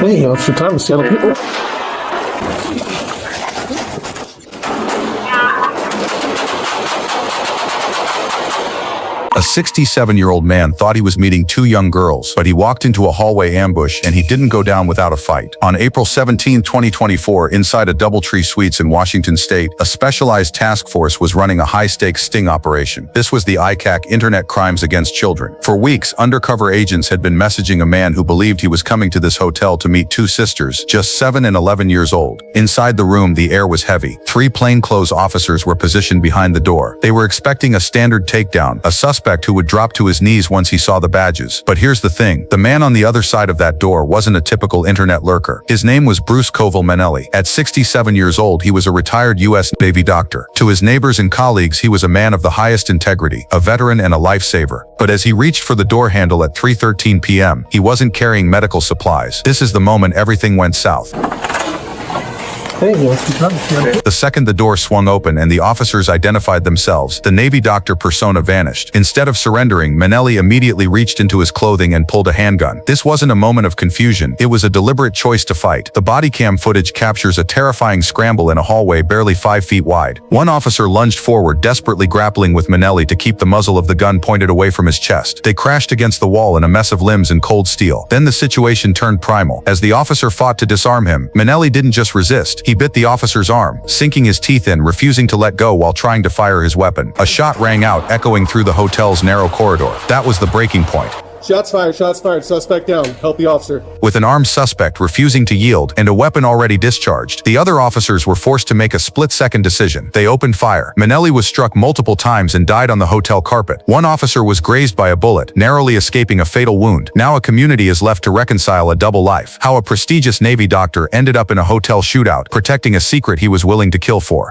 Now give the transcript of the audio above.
Hey, what's your time, Seattle people? A 67-year-old man thought he was meeting two young girls, but he walked into a hallway ambush and he didn't go down without a fight. On April 17, 2024, inside a DoubleTree Suites in Washington State, a specialized task force was running a high-stakes sting operation. This was the ICAC Internet Crimes Against Children. For weeks, undercover agents had been messaging a man who believed he was coming to this hotel to meet two sisters, just 7 and 11 years old. Inside the room, the air was heavy. 3 plainclothes officers were positioned behind the door. They were expecting a standard takedown, a suspect who would drop to his knees once he saw the badges. But here's the thing, the man on the other side of that door wasn't a typical internet lurker. His name was Bruce Koval Manelli. At 67 years old, he was a retired U.S. Navy doctor. To his neighbors and colleagues, he was a man of the highest integrity, a veteran and a lifesaver. But as he reached for the door handle at 3:13 p.m., he wasn't carrying medical supplies. This is the moment everything went south. Hey, what's your time, Seattle? The second the door swung open and the officers identified themselves, the Navy doctor persona vanished. Instead of surrendering, Manelli immediately reached into his clothing and pulled a handgun. This wasn't a moment of confusion, it was a deliberate choice to fight. The body cam footage captures a terrifying scramble in a hallway barely 5 feet wide. One officer lunged forward, desperately grappling with Manelli to keep the muzzle of the gun pointed away from his chest. They crashed against the wall in a mess of limbs and cold steel. Then the situation turned primal. As the officer fought to disarm him, Manelli didn't just resist, he bit the officer's arm, sinking his teeth in, refusing to let go while trying to fire his weapon. A shot rang out, echoing through the hotel's narrow corridor. That was the breaking point. Shots fired, suspect down. Help the officer. With an armed suspect refusing to yield and a weapon already discharged, the other officers were forced to make a split-second decision. They opened fire. Manelli was struck multiple times and died on the hotel carpet. One officer was grazed by a bullet, narrowly escaping a fatal wound. Now a community is left to reconcile a double life. How a prestigious Navy doctor ended up in a hotel shootout, protecting a secret he was willing to kill for.